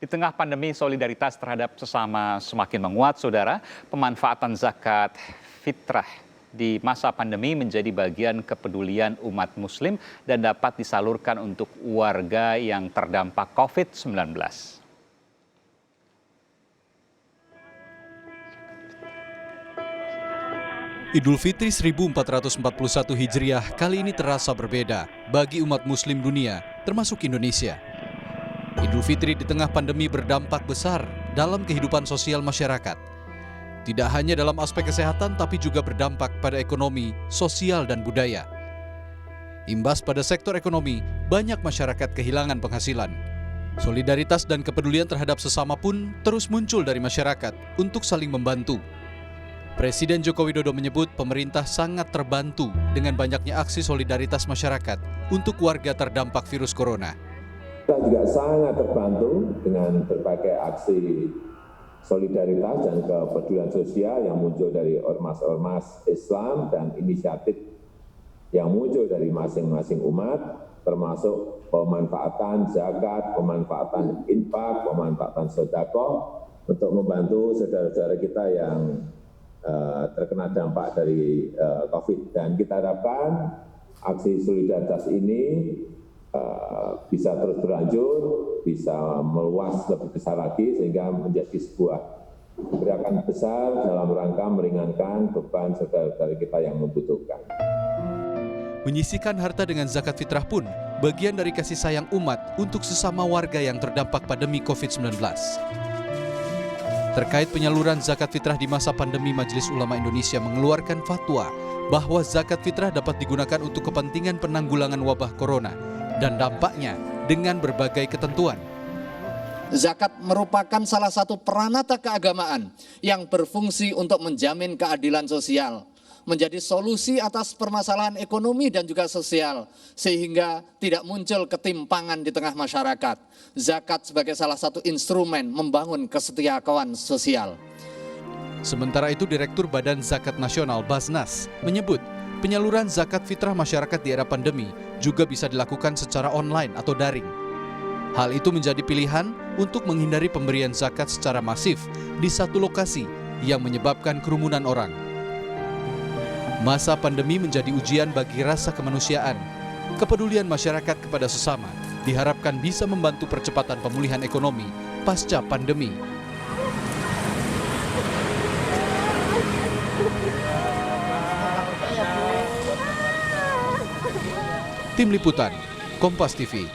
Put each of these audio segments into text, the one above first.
Di tengah pandemi, solidaritas terhadap sesama semakin menguat, saudara. Pemanfaatan zakat fitrah di masa pandemi menjadi bagian kepedulian umat muslim dan dapat disalurkan untuk warga yang terdampak COVID-19. Idul Fitri 1441 Hijriah kali ini terasa berbeda bagi umat muslim dunia, termasuk Indonesia. Idul Fitri di tengah pandemi berdampak besar dalam kehidupan sosial masyarakat. Tidak hanya dalam aspek kesehatan, tapi juga berdampak pada ekonomi, sosial, dan budaya. Imbas pada sektor ekonomi, banyak masyarakat kehilangan penghasilan. Solidaritas dan kepedulian terhadap sesama pun terus muncul dari masyarakat untuk saling membantu. Presiden Joko Widodo menyebut pemerintah sangat terbantu dengan banyaknya aksi solidaritas masyarakat untuk warga terdampak virus corona. Kita juga sangat terbantu dengan berbagai aksi solidaritas dan kepedulian sosial yang muncul dari ormas-ormas Islam dan inisiatif yang muncul dari masing-masing umat, termasuk pemanfaatan zakat, pemanfaatan infak, pemanfaatan sedekah untuk membantu saudara-saudara kita yang terkena dampak dari COVID. Dan kita harapkan aksi solidaritas ini bisa terus berlanjut, bisa meluas lebih besar lagi sehingga menjadi sebuah gerakan besar dalam rangka meringankan beban saudara-saudara kita yang membutuhkan. Menyisihkan harta dengan zakat fitrah pun bagian dari kasih sayang umat untuk sesama warga yang terdampak pandemi COVID-19. Terkait penyaluran zakat fitrah di masa pandemi, Majelis Ulama Indonesia mengeluarkan fatwa bahwa zakat fitrah dapat digunakan untuk kepentingan penanggulangan wabah corona dan dampaknya dengan berbagai ketentuan. Zakat merupakan salah satu peranata keagamaan yang berfungsi untuk menjamin keadilan sosial, menjadi solusi atas permasalahan ekonomi dan juga sosial, sehingga tidak muncul ketimpangan di tengah masyarakat. Zakat sebagai salah satu instrumen membangun kesetiakawanan sosial. Sementara itu, Direktur Badan Zakat Nasional Basnas menyebut penyaluran zakat fitrah masyarakat di era pandemi juga bisa dilakukan secara online atau daring. Hal itu menjadi pilihan untuk menghindari pemberian zakat secara masif di satu lokasi yang menyebabkan kerumunan orang. Masa pandemi menjadi ujian bagi rasa kemanusiaan. Kepedulian masyarakat kepada sesama diharapkan bisa membantu percepatan pemulihan ekonomi pasca pandemi. Tim Liputan, Kompas TV.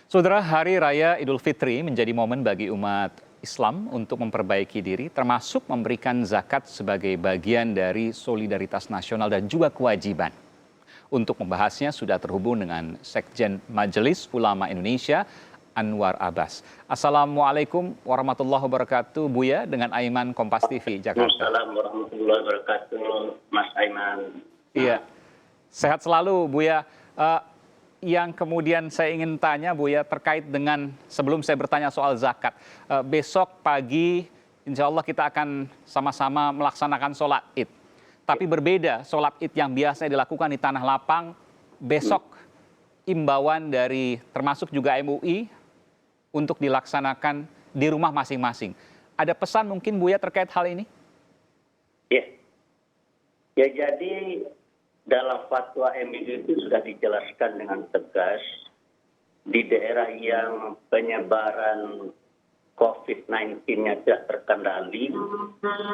Saudara, Hari Raya Idul Fitri menjadi momen bagi umat Islam untuk memperbaiki diri, termasuk memberikan zakat sebagai bagian dari solidaritas nasional dan juga kewajiban. Untuk membahasnya sudah terhubung dengan Sekjen Majelis Ulama Indonesia, Anwar Abbas. Assalamualaikum warahmatullahi wabarakatuh, Buya, dengan Aiman, Kompas TV, Jakarta. Assalamualaikum warahmatullahi wabarakatuh, Mas Aiman. Iya, sehat selalu, Buya. Yang kemudian saya ingin tanya, Buya, terkait dengan sebelum saya bertanya soal zakat. Besok pagi, insya Allah kita akan sama-sama melaksanakan sholat Id. Tapi berbeda sholat Id yang biasanya dilakukan di tanah lapang, besok imbauan dari termasuk juga MUI untuk dilaksanakan di rumah masing-masing. Ada pesan mungkin, Buya, terkait hal ini? Ya, jadi dalam fatwa MUI itu sudah dijelaskan dengan tegas di daerah yang penyebaran COVID-19-nya tidak terkendali,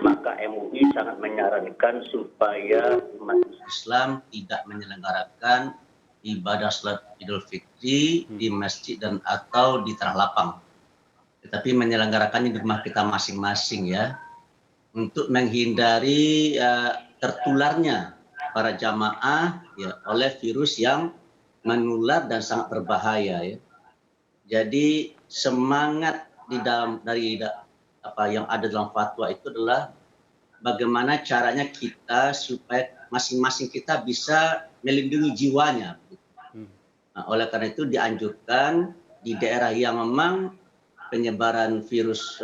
maka MUI sangat menyarankan supaya umat Islam tidak menyelenggarakan ibadah salat Idul Fitri di masjid dan atau di tanah lapang, tetapi menyelenggarakannya di rumah kita masing-masing, ya, untuk menghindari tertularnya para jamaah, ya, oleh virus yang menular dan sangat berbahaya, ya. Jadi semangat dari apa yang ada dalam fatwa itu adalah bagaimana caranya kita supaya masing-masing kita bisa melindungi jiwanya. Nah, oleh karena itu dianjurkan di daerah yang memang penyebaran virus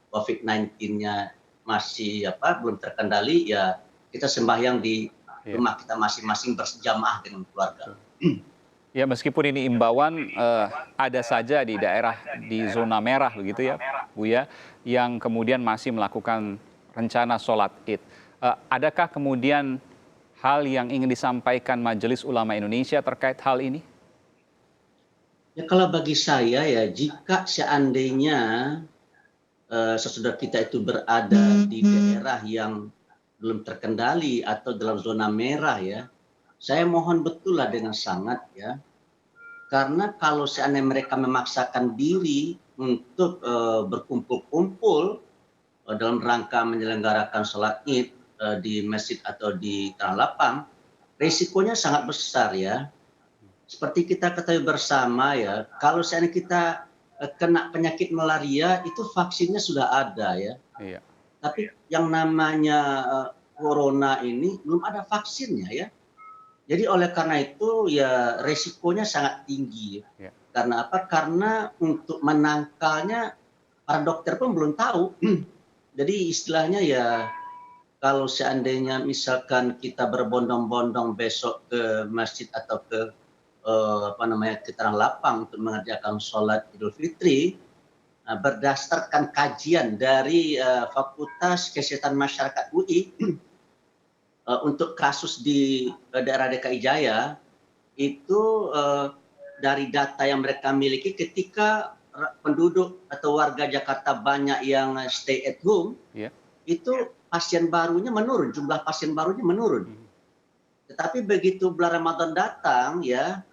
COVID-19-nya masih belum terkendali, ya kita sembahyang di rumah kita masing-masing berjamaah dengan keluarga. Ya, meskipun ini imbauan, ada saja di daerah di zona merah begitu ya, Buya, yang kemudian masih melakukan rencana sholat Id. Adakah kemudian hal yang ingin disampaikan Majelis Ulama Indonesia terkait hal ini? Ya kalau bagi saya ya, jika seandainya sesudah kita itu berada di daerah yang belum terkendali atau dalam zona merah ya, saya mohon betul lah dengan sangat ya, karena kalau seandainya mereka memaksakan diri untuk berkumpul-kumpul dalam rangka menyelenggarakan sholat Id di masjid atau di tanah lapang, risikonya sangat besar ya. Seperti kita ketahui bersama ya, kalau seandainya kita kena penyakit malaria itu vaksinnya sudah ada ya. Iya. Tapi yang namanya corona ini belum ada vaksinnya ya. Jadi oleh karena itu ya resikonya sangat tinggi. Ya. Karena apa? Karena untuk menangkalnya para dokter pun belum tahu. Jadi istilahnya ya kalau seandainya misalkan kita berbondong-bondong besok ke masjid atau ke ke tanah lapang untuk mengerjakan sholat Idul Fitri, berdasarkan kajian dari Fakultas Kesehatan Masyarakat UI untuk kasus di daerah DKI Jaya itu dari data yang mereka miliki ketika penduduk atau warga Jakarta banyak yang stay at home, itu pasien barunya menurun, jumlah pasien barunya menurun. Tetapi begitu bulan Ramadan datang ya,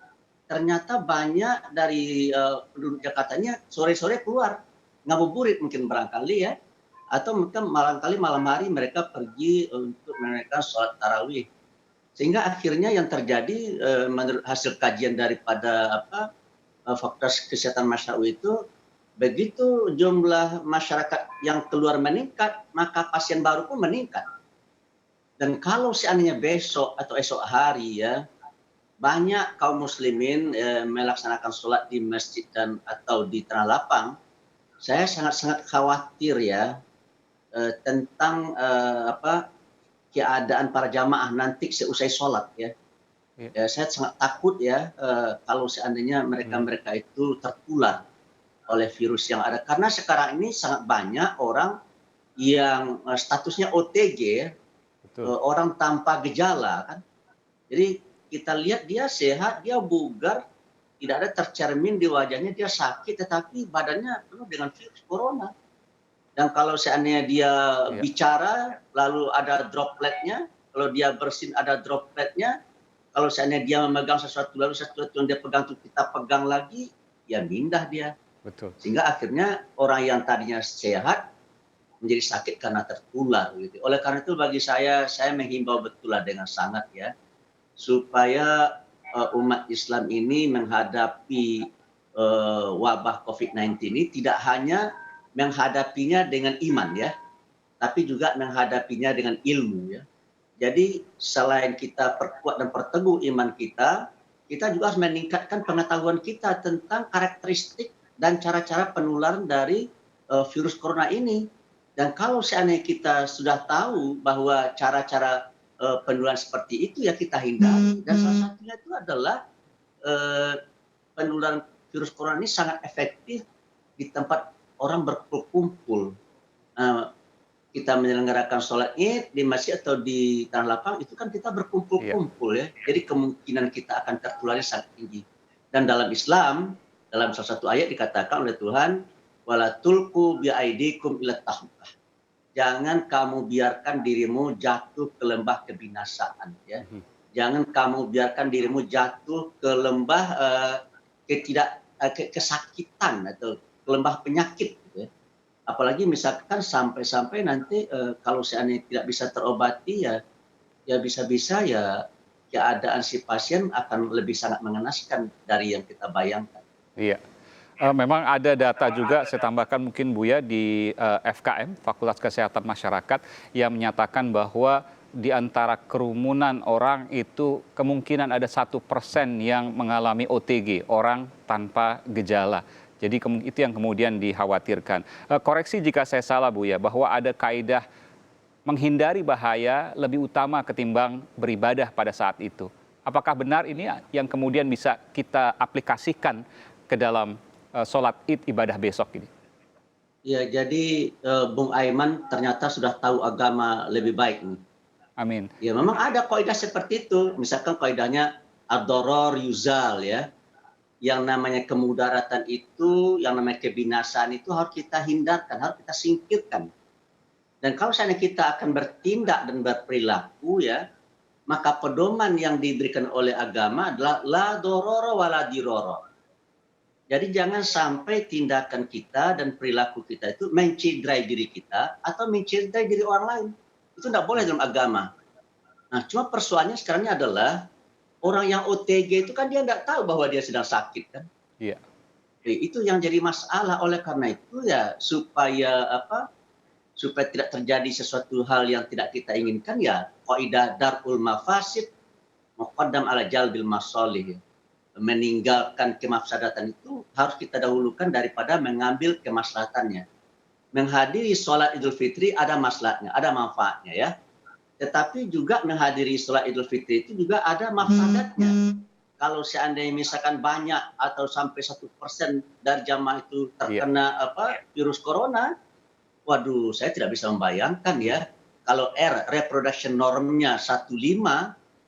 ternyata banyak dari penduduk Jakartanya sore-sore keluar ngabuburit mungkin barangkali ya, atau mungkin malam hari mereka pergi untuk menunaikan sholat tarawih. Sehingga akhirnya yang terjadi menurut hasil kajian daripada Fakultas Kesehatan Masyarakat itu, begitu jumlah masyarakat yang keluar meningkat, maka pasien baru pun meningkat. Dan kalau seandainya besok atau esok hari ya, banyak kaum muslimin melaksanakan sholat di masjid dan atau di tanah lapang, saya sangat-sangat khawatir ya tentang keadaan para jamaah nanti seusai sholat ya. Saya sangat takut ya kalau seandainya mereka itu tertular oleh virus yang ada. Karena sekarang ini sangat banyak orang yang statusnya OTG, orang tanpa gejala kan. Jadi kita lihat dia sehat, dia bugar, tidak ada tercermin di wajahnya dia sakit, tetapi badannya penuh dengan virus corona. Dan kalau seandainya dia bicara, lalu ada dropletnya, kalau dia bersin ada dropletnya, kalau seandainya dia memegang sesuatu, lalu sesuatu yang dia pegang itu kita pegang lagi, ya pindah dia. Betul. Sehingga akhirnya orang yang tadinya sehat menjadi sakit karena tertular. Gitu. Oleh karena itu bagi saya menghimbau betul lah dengan sangat ya, supaya umat Islam ini menghadapi wabah COVID-19 ini tidak hanya menghadapinya dengan iman ya, tapi juga menghadapinya dengan ilmu ya. Jadi selain kita perkuat dan perteguh iman kita, kita juga harus meningkatkan pengetahuan kita tentang karakteristik dan cara-cara penularan dari virus corona ini. Dan kalau seandainya kita sudah tahu bahwa cara-cara penularan seperti itu ya kita hindari. Dan salah satunya itu adalah penularan virus corona ini sangat efektif di tempat orang berkumpul. Kita menyelenggarakan sholat Id di masjid atau di tanah lapang itu kan kita berkumpul-kumpul ya. Jadi kemungkinan kita akan tertularnya sangat tinggi. Dan dalam Islam, dalam salah satu ayat dikatakan oleh Tuhan, wala tulqu biaidikum ila tahlukah. Jangan kamu biarkan dirimu jatuh ke lembah kebinasaan ya. Jangan kamu biarkan dirimu jatuh ke lembah kesakitan atau ke lembah penyakit gitu ya. Apalagi misalkan sampai nanti kalau seandainya tidak bisa terobati ya bisa-bisa ya keadaan si pasien akan lebih sangat mengenaskan dari yang kita bayangkan. Iya. Memang ada data juga, saya tambahkan mungkin Buya, di FKM, Fakultas Kesehatan Masyarakat, yang menyatakan bahwa di antara kerumunan orang itu kemungkinan ada 1% yang mengalami OTG, orang tanpa gejala. Jadi itu yang kemudian dikhawatirkan. Koreksi jika saya salah Buya, bahwa ada kaidah menghindari bahaya lebih utama ketimbang beribadah pada saat itu. Apakah benar ini yang kemudian bisa kita aplikasikan ke dalam sholat Id ibadah besok ini? Ya, jadi Bung Aiman ternyata sudah tahu agama lebih baik nih. Amin. Ya, memang ada kaidah seperti itu. Misalkan kaidahnya ad-darar yuzal ya. Yang namanya kemudaratan itu, yang namanya kebinasaan itu harus kita hindarkan, harus kita singkirkan. Dan kalau seandainya kita akan bertindak dan berperilaku ya, maka pedoman yang diberikan oleh agama adalah la dororo wa la diroro. Jadi jangan sampai tindakan kita dan perilaku kita itu mencederai diri kita atau mencederai diri orang lain. Itu tidak boleh dalam agama. Nah, cuma persoalannya sekarang adalah orang yang OTG itu kan dia tidak tahu bahwa dia sedang sakit kan. Iya. Itu yang jadi masalah. Oleh karena itu ya supaya tidak terjadi sesuatu hal yang tidak kita inginkan ya kaidah darul mafasid muqaddam ala jalbil masalih. Meninggalkan kemafsadatan itu harus kita dahulukan daripada mengambil kemaslahatannya. Menghadiri sholat Idul Fitri ada maslahatnya, ada manfaatnya ya. Tetapi juga menghadiri sholat Idul Fitri itu juga ada mafsadatnya. Kalau seandainya misalkan banyak atau sampai 1% dari jamaah itu terkena virus corona, waduh, saya tidak bisa membayangkan ya. Kalau reproduction normnya 1,5,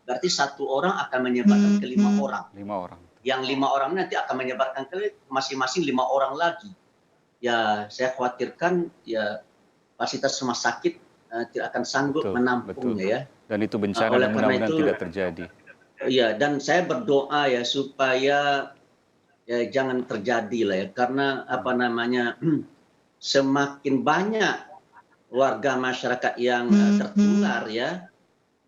berarti 1 orang akan menyebarkan ke 5 orang. 5 orang. Yang 5 orang nanti akan menyebarkan ke masing-masing 5 orang lagi. Ya, saya khawatirkan ya fasilitas rumah sakit tidak akan sanggup menampungnya ya. Dan itu bencana dan mudah-mudahan tidak terjadi. Iya, dan saya berdoa ya supaya ya jangan terjadi lah ya, karena semakin banyak warga masyarakat yang tertular ya,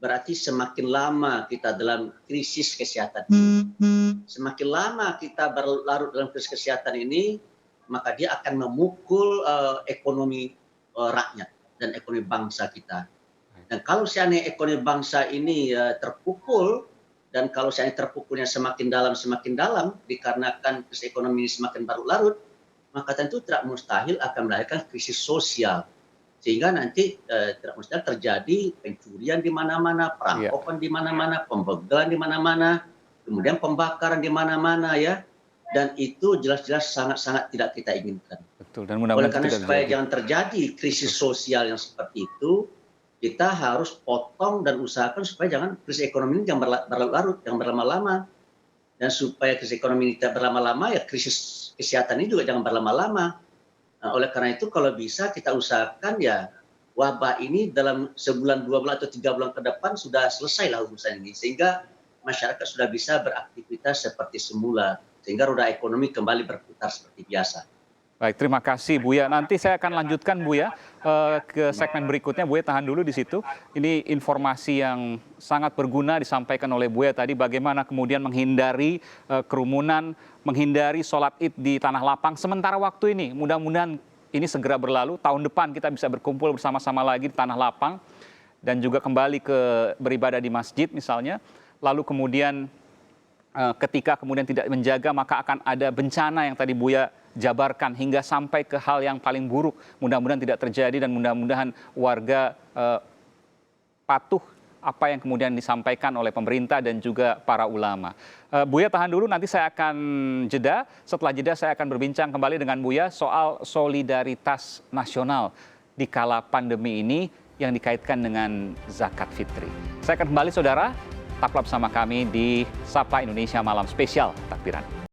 berarti semakin lama kita dalam krisis kesehatan ini. Semakin lama kita berlarut dalam krisis kesehatan ini, maka dia akan memukul ekonomi rakyat dan ekonomi bangsa kita. Dan kalau seandainya ekonomi bangsa ini terpukul, dan kalau seandainya terpukulnya semakin dalam, dikarenakan krisis ekonomi ini semakin berlarut, maka tentu tidak mustahil akan melahirkan krisis sosial. Sehingga nanti tidak mustahil terjadi pencurian di mana-mana, perampokan di mana-mana, pembegalan di mana-mana, kemudian pembakaran di mana-mana ya. Dan itu jelas-jelas sangat-sangat tidak kita inginkan. Betul, dan mudah-mudahan oleh karena supaya jangan terjadi krisis sosial yang seperti itu, kita harus potong dan usahakan supaya jangan krisis ekonomi ini jangan berlarut-larut, jangan berlama-lama. Dan supaya krisis ekonomi ini tidak berlama-lama, ya krisis kesehatan ini juga jangan berlama-lama. Nah, oleh karena itu kalau bisa kita usahakan ya wabah ini dalam sebulan, 2 bulan atau 3 bulan ke depan sudah selesailah urusan ini. Sehingga masyarakat sudah bisa beraktivitas seperti semula. Sehingga roda ekonomi kembali berputar seperti biasa. Baik, terima kasih Buya. Nanti saya akan lanjutkan Buya ke segmen berikutnya. Buya tahan dulu di situ. Ini informasi yang sangat berguna disampaikan oleh Buya tadi. Bagaimana kemudian menghindari kerumunan, menghindari sholat Id di tanah lapang. Sementara waktu ini, mudah-mudahan ini segera berlalu. Tahun depan kita bisa berkumpul bersama-sama lagi di tanah lapang. Dan juga kembali ke beribadah di masjid misalnya. Lalu kemudian ketika kemudian tidak menjaga, maka akan ada bencana yang tadi Buya jabarkan hingga sampai ke hal yang paling buruk. Mudah-mudahan tidak terjadi dan mudah-mudahan warga patuh apa yang kemudian disampaikan oleh pemerintah dan juga para ulama. Buya tahan dulu, nanti saya akan jeda. Setelah jeda saya akan berbincang kembali dengan Buya soal solidaritas nasional di kala pandemi ini yang dikaitkan dengan zakat fitri. Saya akan kembali saudara. Tetaplah bersama kami di Sapa Indonesia Malam Spesial Takbiran.